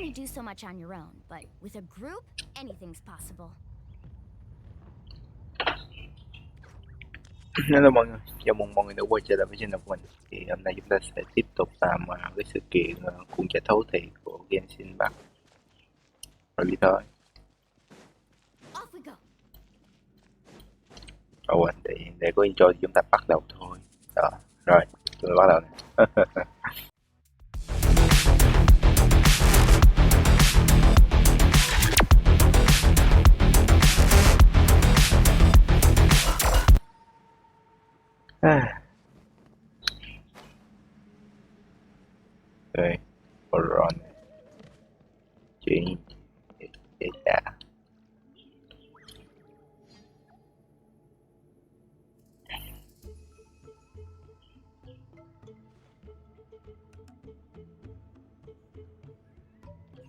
only do so much on your own, but with a group, anything's possible. Hello mọi người, chào mừng mọi người đã quay trở lại với channel của mình. Thì hôm nay chúng ta sẽ tiếp tục làm cái sự kiện cuộn trả thấu thị của Genshin Impact. Rồi đi thôi. Off we go. Quên, để có intro thì chúng ta bắt đầu thôi. Đó, rồi, chúng ta bắt đầu này. Rồi, rồi chuyện để đã.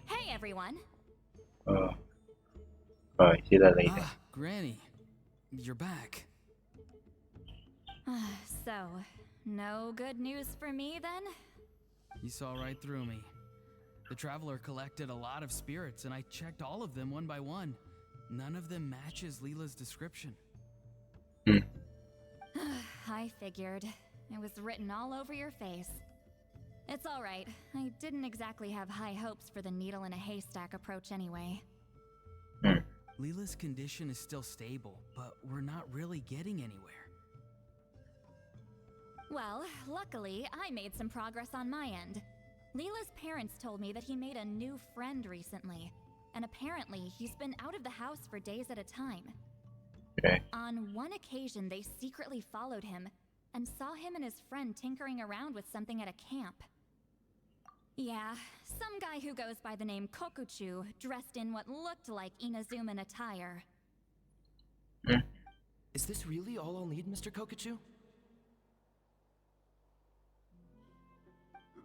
Hey everyone. Rồi, xin là này. Granny, you're back. So, no good news for me then? You saw right through me. The traveler collected a lot of spirits, and I checked all of them one by one. None of them matches Leela's description. I figured. It was written all over your face. It's all right. I didn't exactly have high hopes for the needle in a haystack approach anyway. Leela's condition is still stable, but we're not really getting anywhere. Well, luckily, I made some progress on my end. Leela's parents told me that he made a new friend recently, and apparently he's been out of the house for days at a time. Okay. On one occasion, they secretly followed him and saw him and his friend tinkering around with something at a camp. Yeah, some guy who goes by the name Kokuchu, dressed in what looked like Inazuman attire. Is this really all I'll need, Mr. Kokuchu?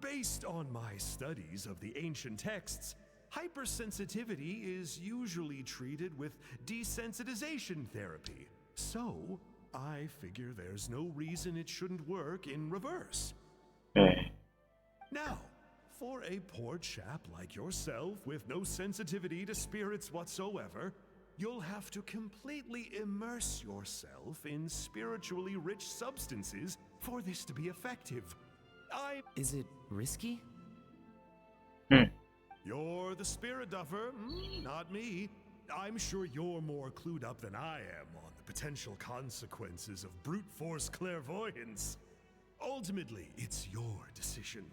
Based on my studies of the ancient texts, hypersensitivity is usually treated with desensitization therapy. So, I figure there's no reason it shouldn't work in reverse. Now, for a poor chap like yourself with no sensitivity to spirits whatsoever, you'll have to completely immerse yourself in spiritually rich substances for this to be effective. Is it risky? You're the spirit duffer, not me. I'm sure you're more clued up than I am on the potential consequences of brute force clairvoyance. Ultimately, it's your decision.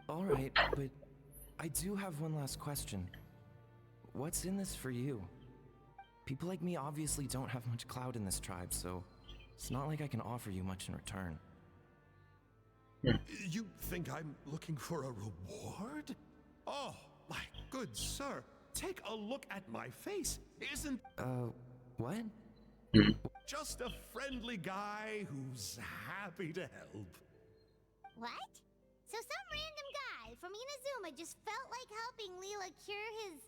All right, but I do have one last question. What's in this for you? People like me obviously don't have much clout in this tribe, so it's not like I can offer you much in return. You think I'm looking for a reward? Oh, my good sir, take a look at my face. Isn't... what? Just a friendly guy who's happy to help. What? So some random guy from Inazuma just felt like helping Leela cure his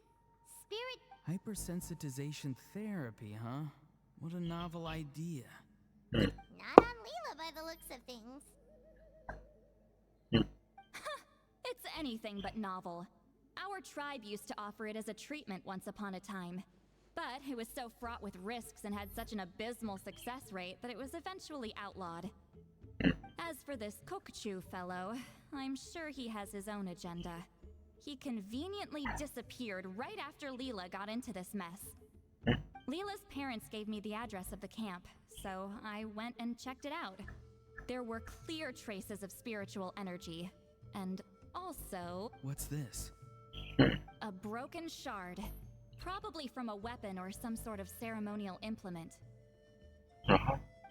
spirit... Hypersensitization therapy, huh? What a novel idea. Not on Leela by the looks of things. It's anything but novel. Our tribe used to offer it as a treatment once upon a time. But it was so fraught with risks and had such an abysmal success rate that it was eventually outlawed. As for this Kokuchu fellow, I'm sure he has his own agenda. He conveniently disappeared right after Leela got into this mess. Leela's parents gave me the address of the camp, so I went and checked it out. There were clear traces of spiritual energy, and also... What's this? A broken shard. Probably from a weapon or some sort of ceremonial implement.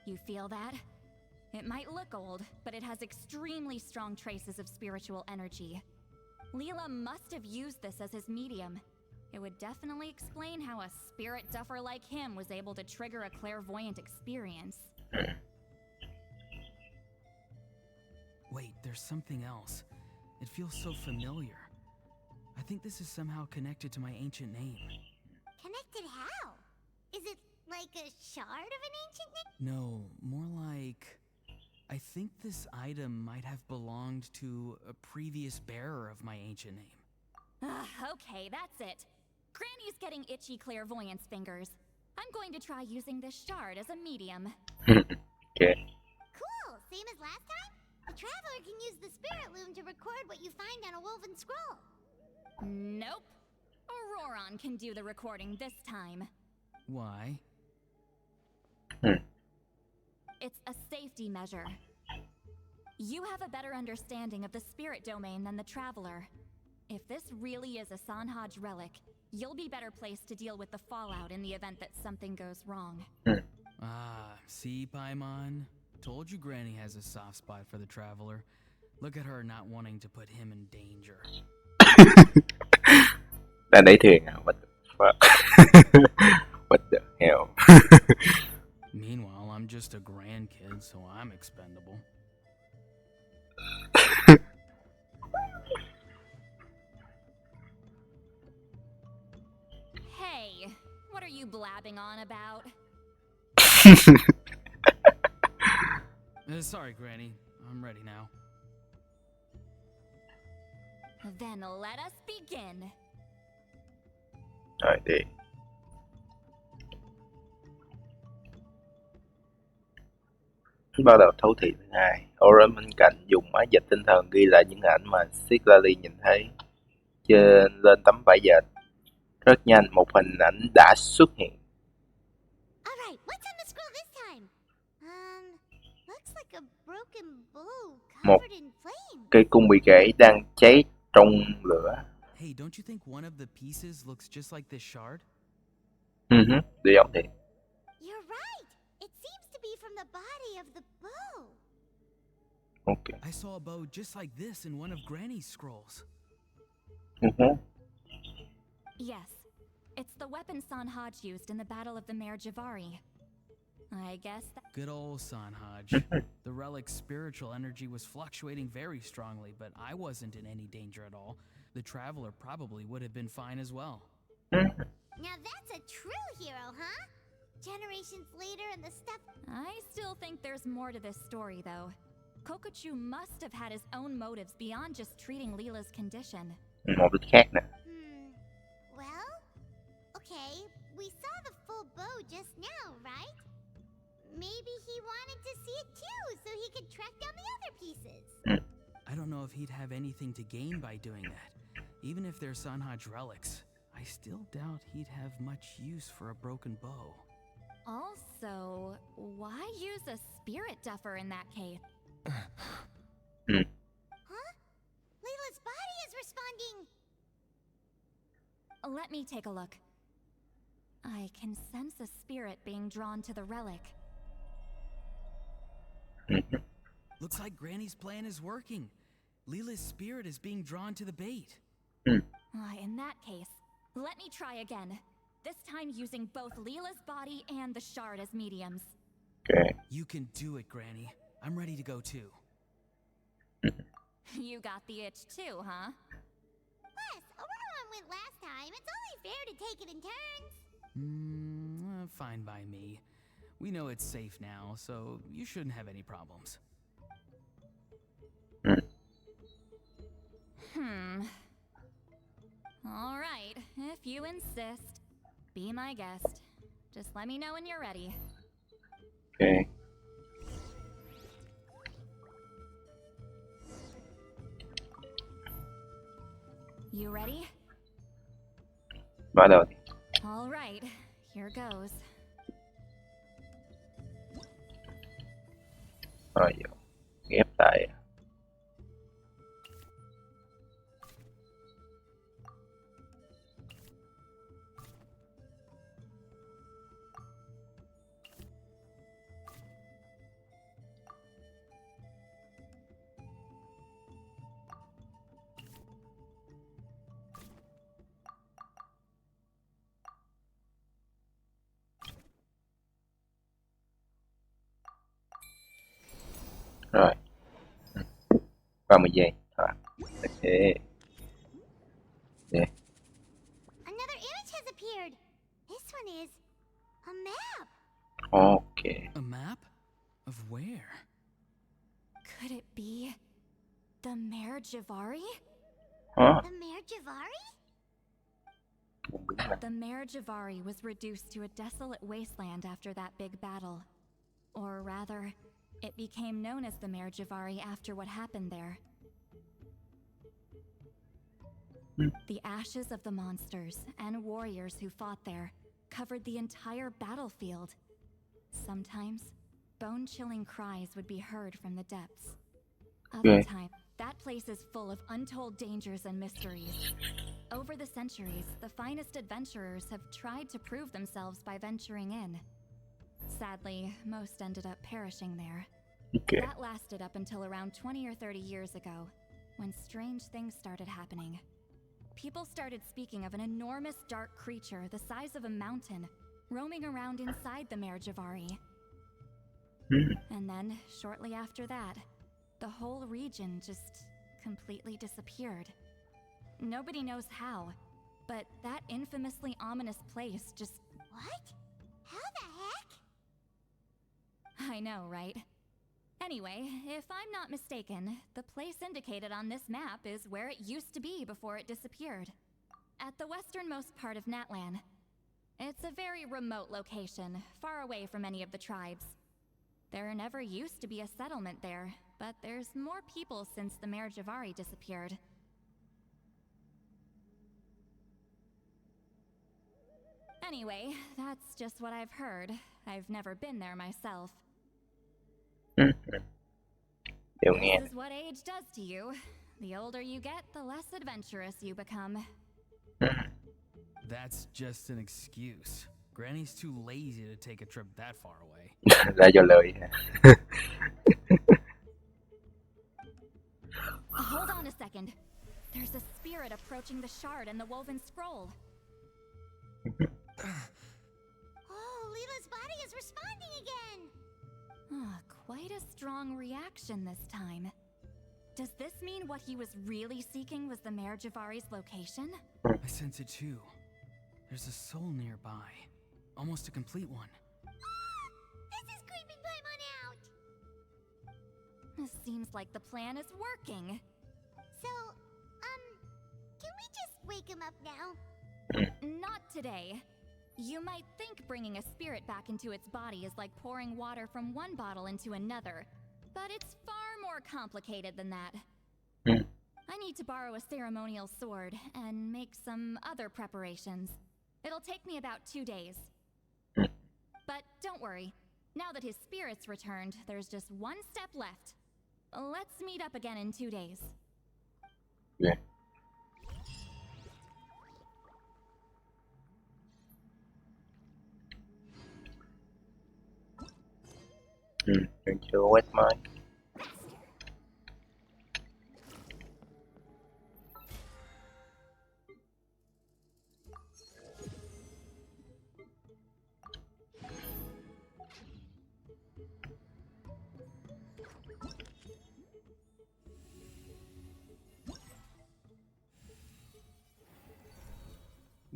You feel that? It might look old, but it has extremely strong traces of spiritual energy. Leela must have used this as his medium. It would definitely explain how a spirit duffer like him was able to trigger a clairvoyant experience. Wait, there's something else. It feels so familiar. I think this is somehow connected to my ancient name. Connected how? Is it like a shard of an ancient name? No, more like... I I think this item might have belonged to a previous bearer of my ancient name. Okay, that's it. Granny's getting itchy clairvoyance fingers. I'm going to try using this shard as a medium. Okay. Cool, same as last time? The traveler can use the spirit loom to record what you find on a woven scroll. Nope. Auroron can do the recording this time. Why? It's a safety measure. You have a better understanding of the spirit domain than the traveler. If this really is a Sanhaj relic, you'll be better placed to deal with the fallout in the event that something goes wrong. Ah, see, Paimon? Told you Granny has a soft spot for the traveler. Look at her not wanting to put him in danger. Đang đẩy thuyền à? What the fuck? What the hell? Meanwhile, I'm just a grandkid, so I'm expendable. Hey, what are you blabbing on about? Sorry, Granny. I'm ready now. Then let us begin. Rồi đi. Bắt đầu thấu thị thứ hai. Oren bên cạnh dùng máy dịch tinh thần ghi lại những ảnh mà Siglali nhìn thấy lên tấm vải dệt. Rất nhanh, một hình ảnh đã xuất hiện. Alright, what's on the scroll this time? Looks like a broken bow covered in flames. Cây cung bị gãy đang cháy trong lửa. Hey, don't you think one of the pieces looks just like this shard? Đi giống thì. You're right. It seems to be from the body of the bow. Ok. I saw a bow just like this in one of Granny's scrolls. Yes, it's the weapon Sanhaj used in the Battle of the Mare Javari. I guess that... Good old Sanhaj. The relic's spiritual energy was fluctuating very strongly, but I wasn't in any danger at all. The traveler probably would have been fine as well. Now that's a true hero, huh? Generations later and the stuff... I still think there's more to this story, though. Kokochu must have had his own motives beyond just treating Leela's condition. Một đích khác nè. Well, okay, we saw the full bow just now, right? Maybe he wanted to see it too, so he could track down the other pieces. I don't know if he'd have anything to gain by doing that. Even if they're Sanhaj relics, I still doubt he'd have much use for a broken bow. Also, why use a spirit duffer in that case? Huh? Layla's body is responding! Let me take a look. I can sense a spirit being drawn to the relic. Looks like Granny's plan is working. Leela's spirit is being drawn to the bait. In that case, let me try again. This time using both Leela's body and the shard as mediums. Okay. You can do it, Granny. I'm ready to go too. You got the itch too, huh? Plus, Auroron went last time. It's only fair to take it in turns. Fine by me. We know it's safe now, so you shouldn't have any problems. All right, if you insist. Be my guest. Just let me know when you're ready. Okay. You ready? Bắt đầu đi. All right, here goes. Rồi giờ ghép lại. Rồi. 30 giây. Rồi. Ok. Yeah. Another image has appeared. This one is a map. Ok. A map? Of where? Could it be the Mare Javari? Hả? The Mare Javari? Không biết là The Mare Javari was reduced to a desolate wasteland after that big battle. Or rather, it became known as the Mare Javari after what happened there. The ashes of the monsters and warriors who fought there covered the entire battlefield. Sometimes, bone-chilling cries would be heard from the depths. Other times, that place is full of untold dangers and mysteries. Over the centuries, the finest adventurers have tried to prove themselves by venturing in. Sadly, most ended up perishing there. ok. That lasted up until around 20 or 30 years ago, when strange things started happening. People started speaking of an enormous dark creature the size of a mountain, roaming around inside the Mare Javari. And then, shortly after that, the whole region just completely disappeared. Nobody knows how, but that infamously ominous place just... What? How the heck? I know, right? Anyway, if I'm not mistaken, the place indicated on this map is where it used to be before it disappeared. At the westernmost part of Natlan. It's a very remote location, far away from any of the tribes. There never used to be a settlement there, but there's more people since the Mare Javari disappeared. Anyway, that's just what I've heard. I've never been there myself. Đều nghe. This is what age does to you. The older you get, the less adventurous you become. That's just an excuse. Granny's too lazy to take a trip that far away. Ra cho lời. Hold on a second. There's a spirit approaching the shard and the woven scroll. Oh, Leela's body is responding again! Quite a strong reaction this time. Does this mean what he was really seeking was the Mare Javari's location? I sense it too. There's a soul nearby. Almost a complete one. This is creeping Paimon out! This seems like the plan is working. So, can we just wake him up now? Not today. You might think bringing a spirit back into its body is like pouring water from one bottle into another, but it's far more complicated than that. I need to borrow a ceremonial sword and make some other preparations. It'll take me about 2 days. But don't worry. Now that his spirit's returned, there's just one step left. Let's meet up again in 2 days. Ok. Mình chưa quét máy.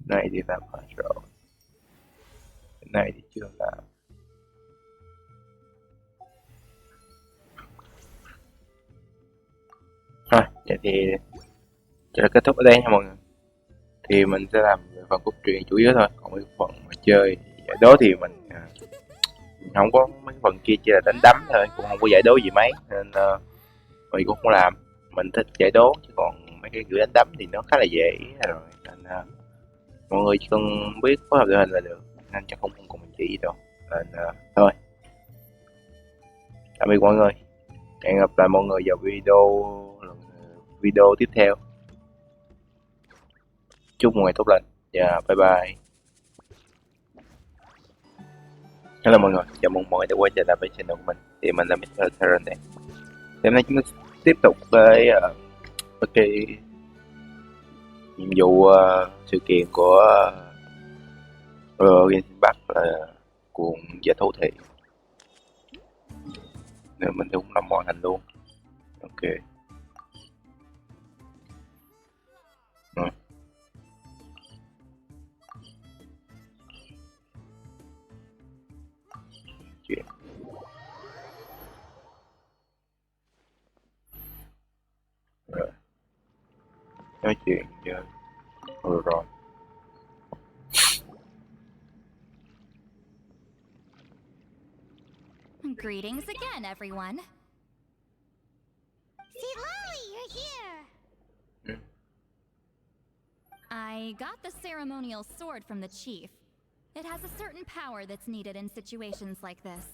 Cái này thì làm hết rồi. Cái này thì chưa làm. Thôi, vậy thì sẽ kết thúc ở đây nha mọi người. Thì mình sẽ làm phần cốt truyện chủ yếu thôi. Còn cái phần mà chơi giải đố thì mình không có mấy phần kia, chỉ là đánh đấm thôi, cũng không có giải đố gì mấy, nên mình cũng không làm. Mình thích giải đố, chứ còn mấy cái kiểu đánh đấm thì nó khá là dễ rồi, nên mọi người chỉ cần biết phối hợp đội hình là được, nên chắc không cần mình chỉ gì đâu. Nên thôi, tạm biệt mọi người, hẹn gặp lại mọi người vào video tiếp theo. Chúc mọi người tốt lành và bye bye. Hello mọi người, chào mừng mọi người đã quay trở lại với channel của mình. Thì mình là Mr. Theron đây. Thì hôm nay chúng ta tiếp tục với cái nhiệm vụ sự kiện của Genshin Bắc là cuộn và thấu thị. Nên mình cũng làm hoàn thành luôn. Ok. Rồi. Chuyện. nói chuyện với rồi. Greetings again, everyone. See, Lolly, you're here. I got the ceremonial sword from the chief. It has a certain power that's needed in situations like this.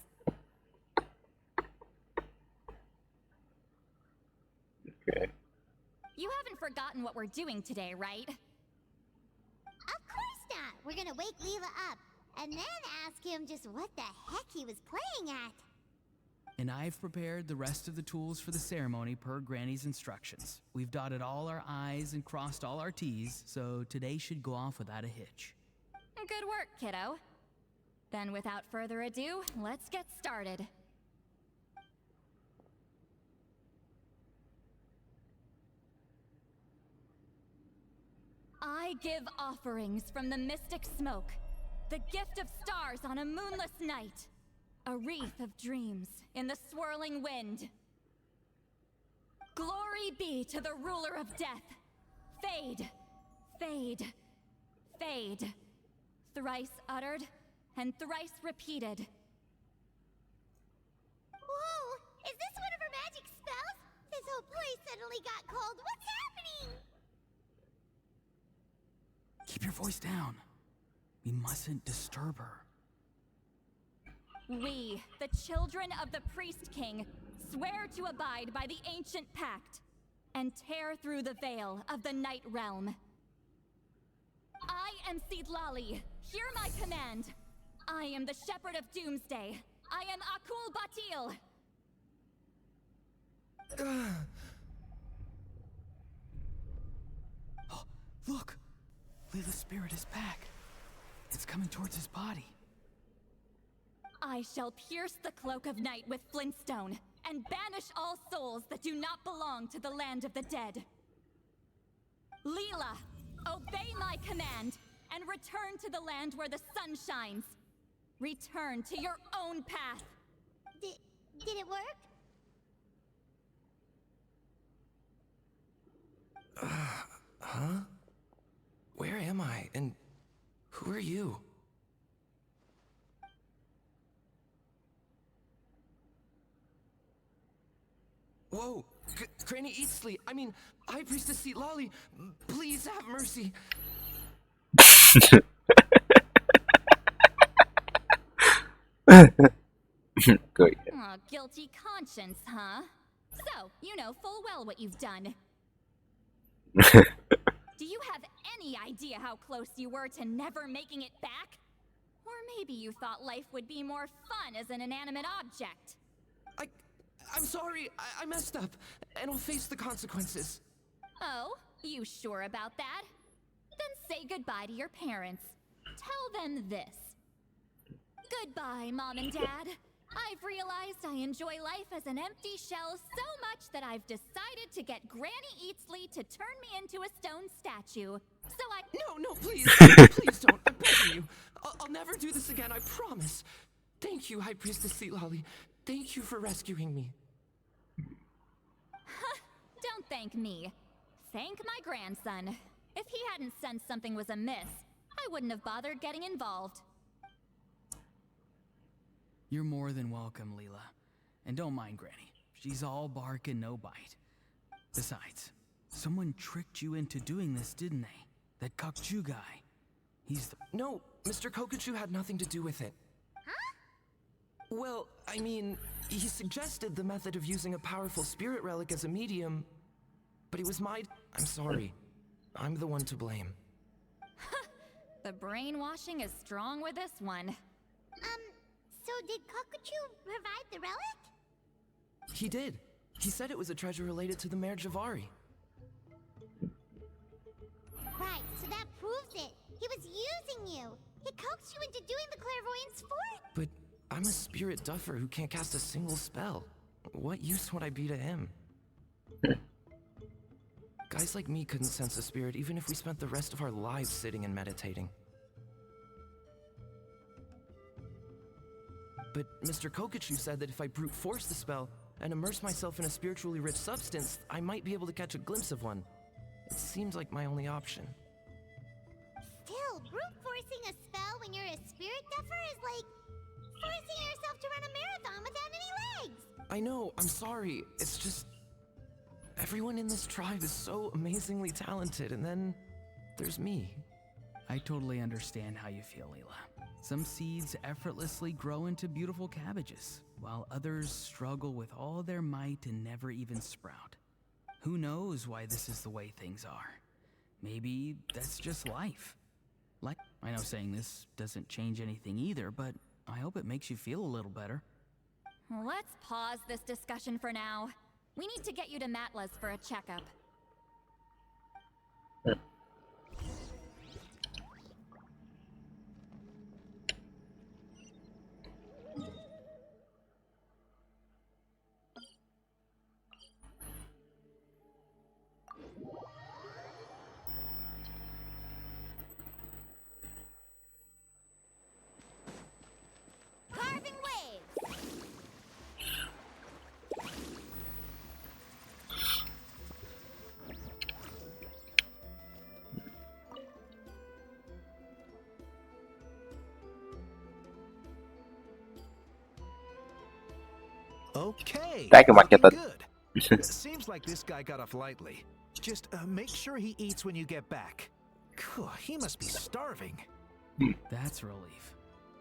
Okay. You haven't forgotten what we're doing today, right? Of course not. We're gonna wake Leela up and then ask him just what the heck he was playing at. And I've prepared the rest of the tools for the ceremony per Granny's instructions. We've dotted all our I's and crossed all our T's, so today should go off without a hitch. Good work, kiddo. Then without further ado, let's get started. I give offerings from the mystic smoke, the gift of stars on a moonless night, a wreath of dreams in the swirling wind. Glory be to the ruler of death. Fade, fade, fade. Thrice uttered and thrice repeated. Whoa! Is this one of her magic spells? This whole place suddenly got cold. What's happening? Keep your voice down. We mustn't disturb her. We, the children of the Priest King, swear to abide by the ancient pact and tear through the veil of the Night Realm. I am Seedlali. Hear my command. I am the Shepherd of Doomsday. I am Akul Batil. Oh, look! Lila's spirit is back. It's coming towards his body. I shall pierce the cloak of night with flintstone and banish all souls that do not belong to the land of the dead. Leela, obey my command and return to the land where the sun shines. Return to your own path. Did it work? Huh? Where am I? And who are you? Whoa! Granny Eatsley! I mean, High Priestess Seedlali! Please have mercy! Cười. Aw, guilty conscience, huh? So, you know full well what you've done. Do you have any idea how close you were to never making it back? Or maybe you thought life would be more fun as an inanimate object. I'm sorry, I messed up, and I'll face the consequences. Oh, you sure about that? Then say goodbye to your parents. Tell them this. Goodbye, Mom and Dad. I've realized I enjoy life as an empty shell so much that I've decided to get Granny Eatsley to turn me into a stone statue. So I— No, please. Please don't. I'm begging you. I'll never do this again, I promise. Thank you, High Priestess Seedlali. Thank you for rescuing me. Don't thank me. Thank my grandson. If he hadn't sensed something was amiss, I wouldn't have bothered getting involved. You're more than welcome, Leela. And don't mind Granny. She's all bark and no bite. Besides, someone tricked you into doing this, didn't they? That Kokju guy. He's the— No, Mr. Kokachu had nothing to do with it. Huh? Well, I mean, he suggested the method of using a powerful spirit relic as a medium, but it was I'm sorry. I'm the one to blame. The brainwashing is strong with this one. So did Kokuchu provide the relic? He did. He said it was a treasure related to the Mare Javari. Right, so that proves it. He was using you. He coaxed you into doing the clairvoyance forth. But I'm a spirit duffer who can't cast a single spell. What use would I be to him? Guys like me couldn't sense a spirit even if we spent the rest of our lives sitting and meditating. But Mr. Kokachu said that if I brute force the spell and immerse myself in a spiritually rich substance, I might be able to catch a glimpse of one. It seems like my only option. Still, brute forcing a spell when you're a spirit duffer is like forcing yourself to run a marathon without any legs. I know, I'm sorry. It's just... everyone in this tribe is so amazingly talented, and then there's me. I totally understand how you feel, Leela. Some seeds effortlessly grow into beautiful cabbages, while others struggle with all their might and never even sprout. Who knows why this is the way things are? Maybe that's just life. Like, I know saying this doesn't change anything either, but I hope it makes you feel a little better. Let's pause this discussion for now. We need to get you to Matla's for a checkup. Carving waves. Okay. Tái cái mặt cho looking Tình. good. Seems like this guy got off lightly. Just make sure he eats when you get back. He must be starving. That's relief.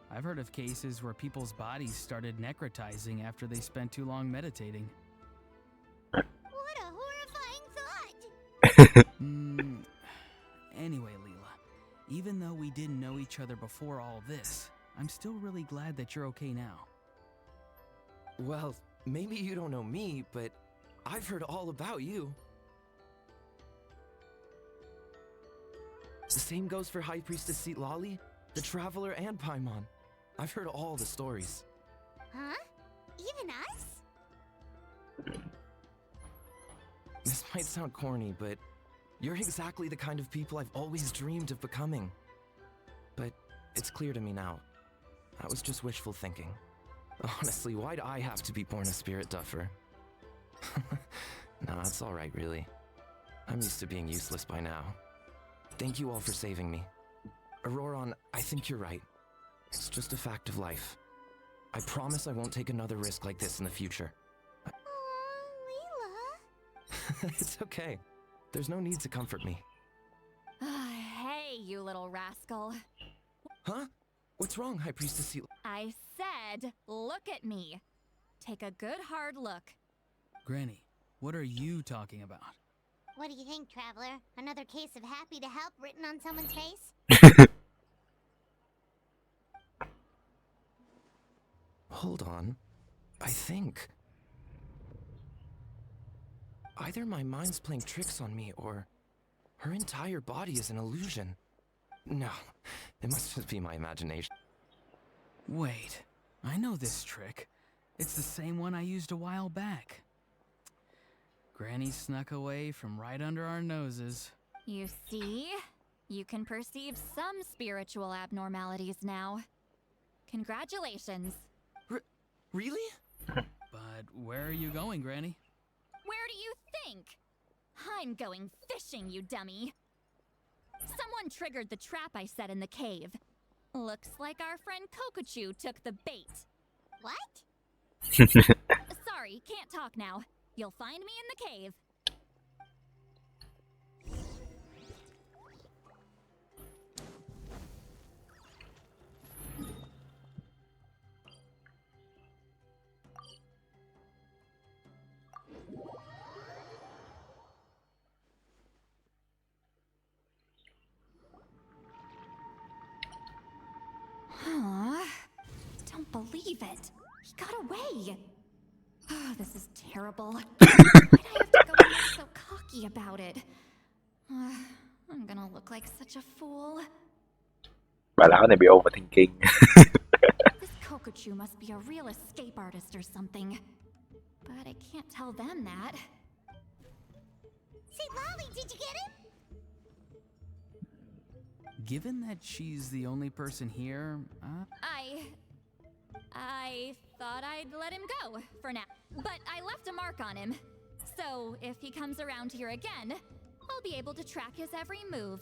I've heard of cases where people's bodies started necrotizing after they spent too long meditating. What a horrifying thought. Anyway, Leela, even though we didn't know each other before all this, I'm still really glad that you're okay now. Well, maybe you don't know me, but I've heard all about you. The same goes for High Priestess Lali, the Traveler, and Paimon. I've heard all the stories. Huh? Even us? This might sound corny, but you're exactly the kind of people I've always dreamed of becoming. But it's clear to me now. That was just wishful thinking. Honestly, why'd I have to be born a spirit duffer? Nah, it's alright, really. I'm used to being useless by now. Thank you all for saving me. Auroron, I think you're right. It's just a fact of life. I promise I won't take another risk like this in the future. Aw, Leela. It's okay. There's no need to comfort me. Hey, you little rascal. Huh? What's wrong, High Priestess I said, look at me. Take a good hard look. Granny, what are you talking about? What do you think, Traveler? Another case of happy to help written on someone's face? Hold on. I think... either my mind's playing tricks on me, or her entire body is an illusion. No, it must just be my imagination. Wait, I know this trick. It's the same one I used a while back. Granny snuck away from right under our noses. You see? You can perceive some spiritual abnormalities now. Congratulations. Really? But where are you going, Granny? Where do you think? I'm going fishing, you dummy. Someone triggered the trap I set in the cave. Looks like our friend Kokochu took the bait. What? Sorry, can't talk now. You'll find me in the cave. Don't believe it. He got away. Oh, this is terrible. Why'd I have to go and be so cocky about it? I'm gonna look like such a fool. Bà lão này bị overthinking. This Kokochu must be a real escape artist or something. But I can't tell them that. Say, Lolly, did you get him? Given that she's the only person here, I thought I'd let him go for now. But I left a mark on him. So if he comes around here again, I'll be able to track his every move.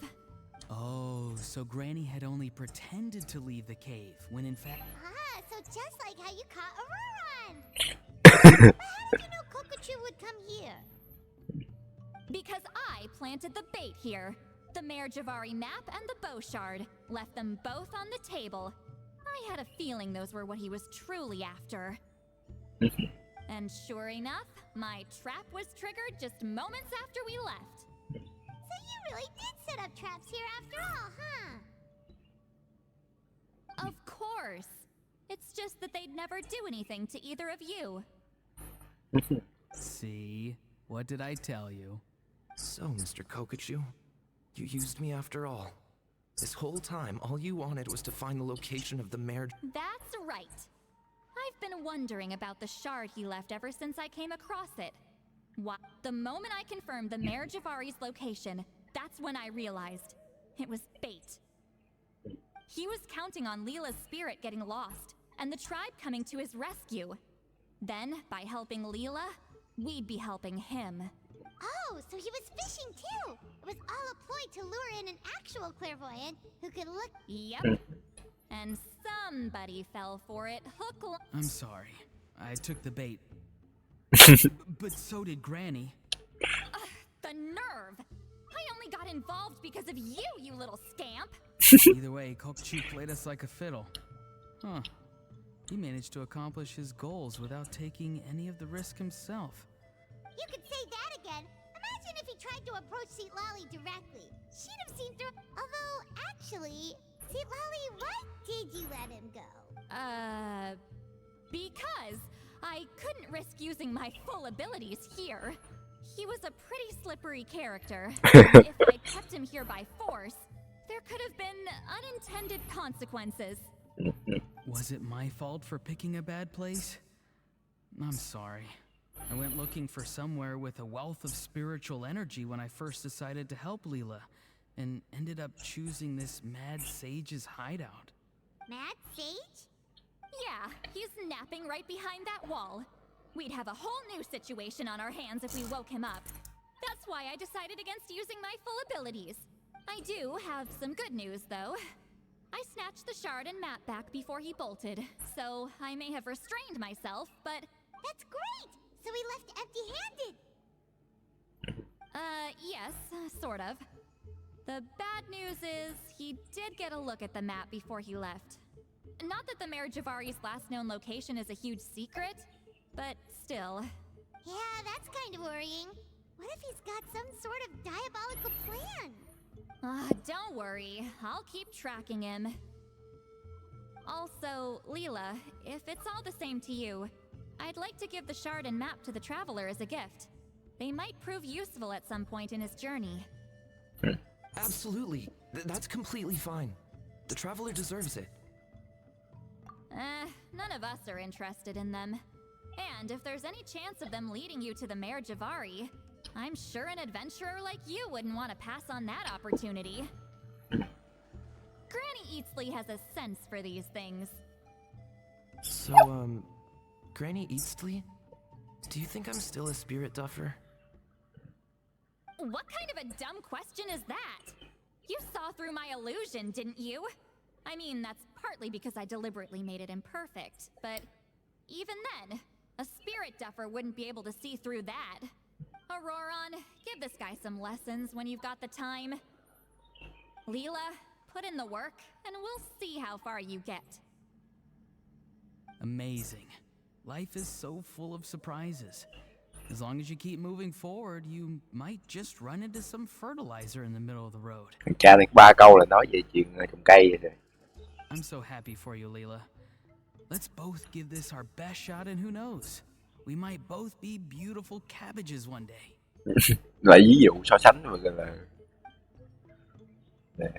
Oh, so Granny had only pretended to leave the cave when in fact. Ah, so just like how you caught Auroron. But how did you know Kokochu would come here? Because I planted the bait here. The Mayor Javari map and the bow shard. Left them both on the table. I had a feeling those were what he was truly after. And sure enough, my trap was triggered just moments after we left. So you really did set up traps here after all, huh? Of course. It's just that they'd never do anything to either of you. See? What did I tell you? So, Mr. Kokochu, you used me after all. This whole time, all you wanted was to find the location of the mayor. That's right. I've been wondering about the shard he left ever since I came across it. The moment I confirmed the Mayor Javari's location, that's when I realized it was bait. He was counting on Leela's spirit getting lost, and the tribe coming to his rescue. Then, by helping Leela, we'd be helping him. Oh, so he was fishing too! It was all a ploy to lure in an actual clairvoyant who could look. Yep. And somebody fell for it, hook, I'm sorry. I took the bait. But so did Granny. the nerve! I only got involved because of you, you little scamp! Either way, Kokchu played us like a fiddle. Huh. He managed to accomplish his goals without taking any of the risk himself. You could say that again. Imagine if he tried to approach Seat Lolly directly. She'd have seen through. Although, actually, Seat Lolly, what did you let him go? Because I couldn't risk using my full abilities here. He was a pretty slippery character. If I kept him here by force, there could have been unintended consequences. Was it my fault for picking a bad place? I'm sorry. I went looking for somewhere with a wealth of spiritual energy when I first decided to help Leela, and ended up choosing this mad sage's hideout. Mad Sage? Yeah, he's napping right behind that wall. We'd have a whole new situation on our hands if we woke him up. That's why I decided against using my full abilities. I do have some good news, though. I snatched the shard and map back before he bolted, so I may have restrained myself, but... That's great! So he left empty-handed! Yes, sort of. The bad news is, he did get a look at the map before he left. Not that the Mayor Javari's last known location is a huge secret, but still. Yeah, that's kind of worrying. What if he's got some sort of diabolical plan? Don't worry, I'll keep tracking him. Also, Leela, if it's all the same to you, I'd like to give the shard and map to the Traveler as a gift. They might prove useful at some point in his journey. Absolutely. That's completely fine. The Traveler deserves it. None of us are interested in them. And if there's any chance of them leading you to the Mayor Javari, I'm sure an adventurer like you wouldn't want to pass on that opportunity. Granny Eatsley has a sense for these things. So, Granny Eatsley? Do you think I'm still a spirit duffer? What kind of a dumb question is that? You saw through my illusion, didn't you? I mean, that's partly because I deliberately made it imperfect, but even then, a spirit duffer wouldn't be able to see through that. Auroron, give this guy some lessons when you've got the time. Leela, put in the work, and we'll see how far you get. Amazing. Life is so full of surprises. As long as you keep moving forward, you might just run into some fertilizer in the middle of the road. Thằng cha này 3 câu là nói về chuyện trồng cây vậy rồi. I'm so happy for you, Leela. Let's both give this our best shot, and who knows? We might both be beautiful cabbages one day. Lại ví dụ so sánh mà gọi là nè.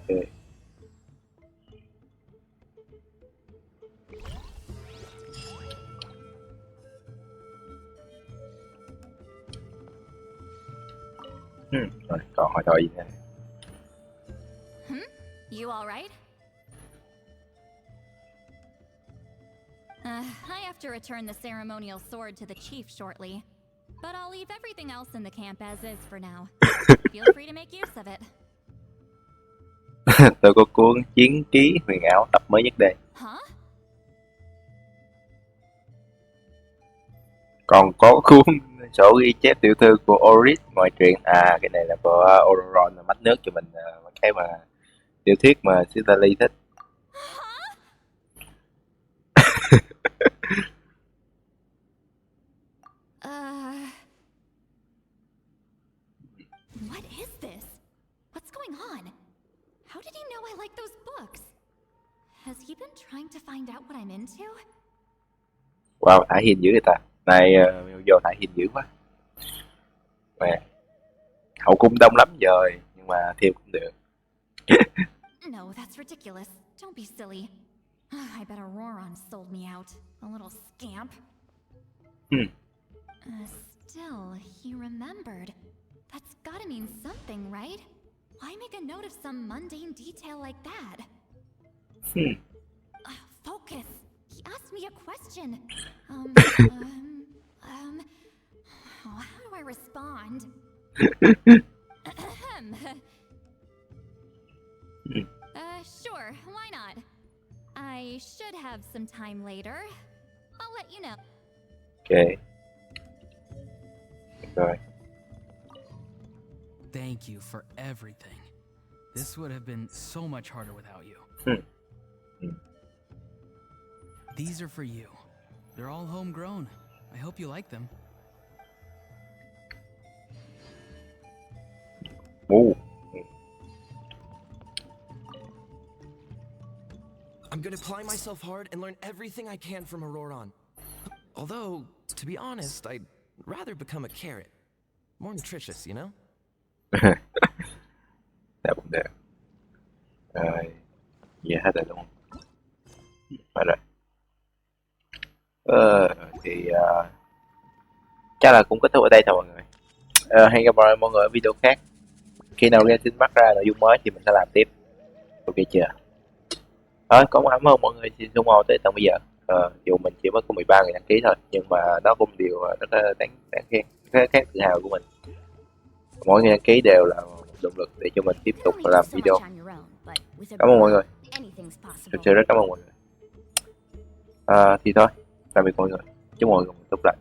Ok. Rồi, còn hỏi thôi gì nè. You all right? I have to return the ceremonial sword to the chief shortly. but I'll leave everything else in the camp as is for now. Feel free to make use of it. Tôi có cuốn chiến ký huyền ảo tập mới nhất đây. Huh? Còn có cuốn sổ ghi chép tiểu thư của Oris ngoài truyện. À, cái này là của Auron là mách nước cho mình mấy cái mà tiểu thuyết mà Sitali thích. What is this? What's going on? How did he know I like those books? Has he been trying to find out what I'm into? Wow, thả hiền dữ người ta. Này, vô thả hiền dữ quá. Mẹ, hậu cung đông lắm rồi, nhưng mà thêm cũng được. No, that's ridiculous. Don't be silly. I bet Auroron sold me out. A little scamp. Still, he remembered. That's gotta mean something, right? Why make a note of some mundane detail like that? Focus! He asked me a question. How do I respond? Sure, why not? I should have some time later. I'll let you know. Ok. Rồi. Thank you for everything. This would have been so much harder without you. These are for you. They're all homegrown. I hope you like them. Ooh. I'm gonna apply myself hard and learn everything I can from Auroron. Although, to be honest, I'd rather become a carrot. More nutritious, you know? Dạ cũng được. Rồi, về hết rồi luôn. Hết rồi. Thì chắc là cũng kết thúc ở đây thôi mọi người. Hẹn gặp lại mọi người ở video khác. Khi nào ra tin bắt ra nội dung mới thì mình sẽ làm tiếp. Ok chưa? Thôi, cũng cảm ơn mọi người xin ủng hộ tới tận bây giờ. Dù mình chỉ mới có 13 người đăng ký thôi, nhưng mà đó cũng điều rất là đáng khen, rất tự hào của mình. Mỗi người đăng ký đều là một động lực để cho mình tiếp tục làm video. Cảm ơn mọi người, thực sự rất cảm ơn mọi người. Thì thôi, tạm biệt mọi người, chúc mọi người tốt lành.